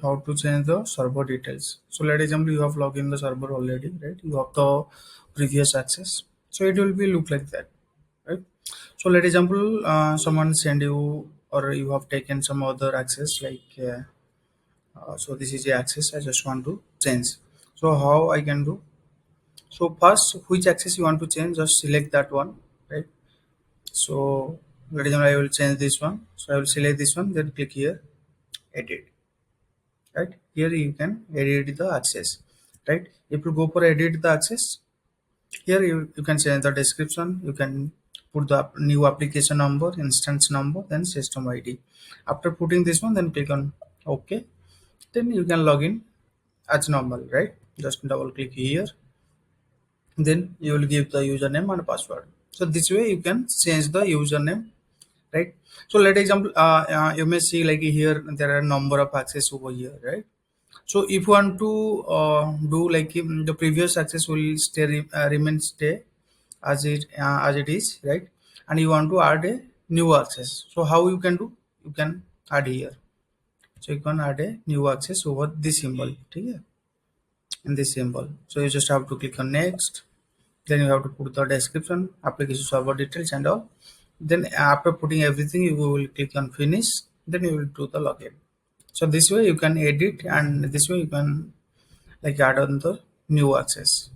how to change the server details. So let example you have logged in the server already, right? You have the previous access, so it will be look like that, right? So let example someone send you, or you have taken some other access like so this is the access I just want to change. So how I can do? So first, which access you want to change, just select that one, right? So let example I will change this one, so I will select this one, then click here, edit. Right here you can edit the access, right? If you go for edit the access, here you can change the description, you can put the new application number, instance number, then system id. After putting this one, then click on ok, then you can log in as normal, right? Just double click here, then you will give the username and password. So this way you can change the username, right? So let example you may see like here there are number of access over here, right? So if you want to do like the previous access will remain stay as it is, right? And you want to add a new access. So how you can do? You can add here. So you can add a new access over this symbol, okay? In this symbol. So you just have to click on next. Then you have to put the description, application server details and all. Then after putting everything, you will click on finish. Then you will do the login. So this way you can edit, and this way you can like add on the new access.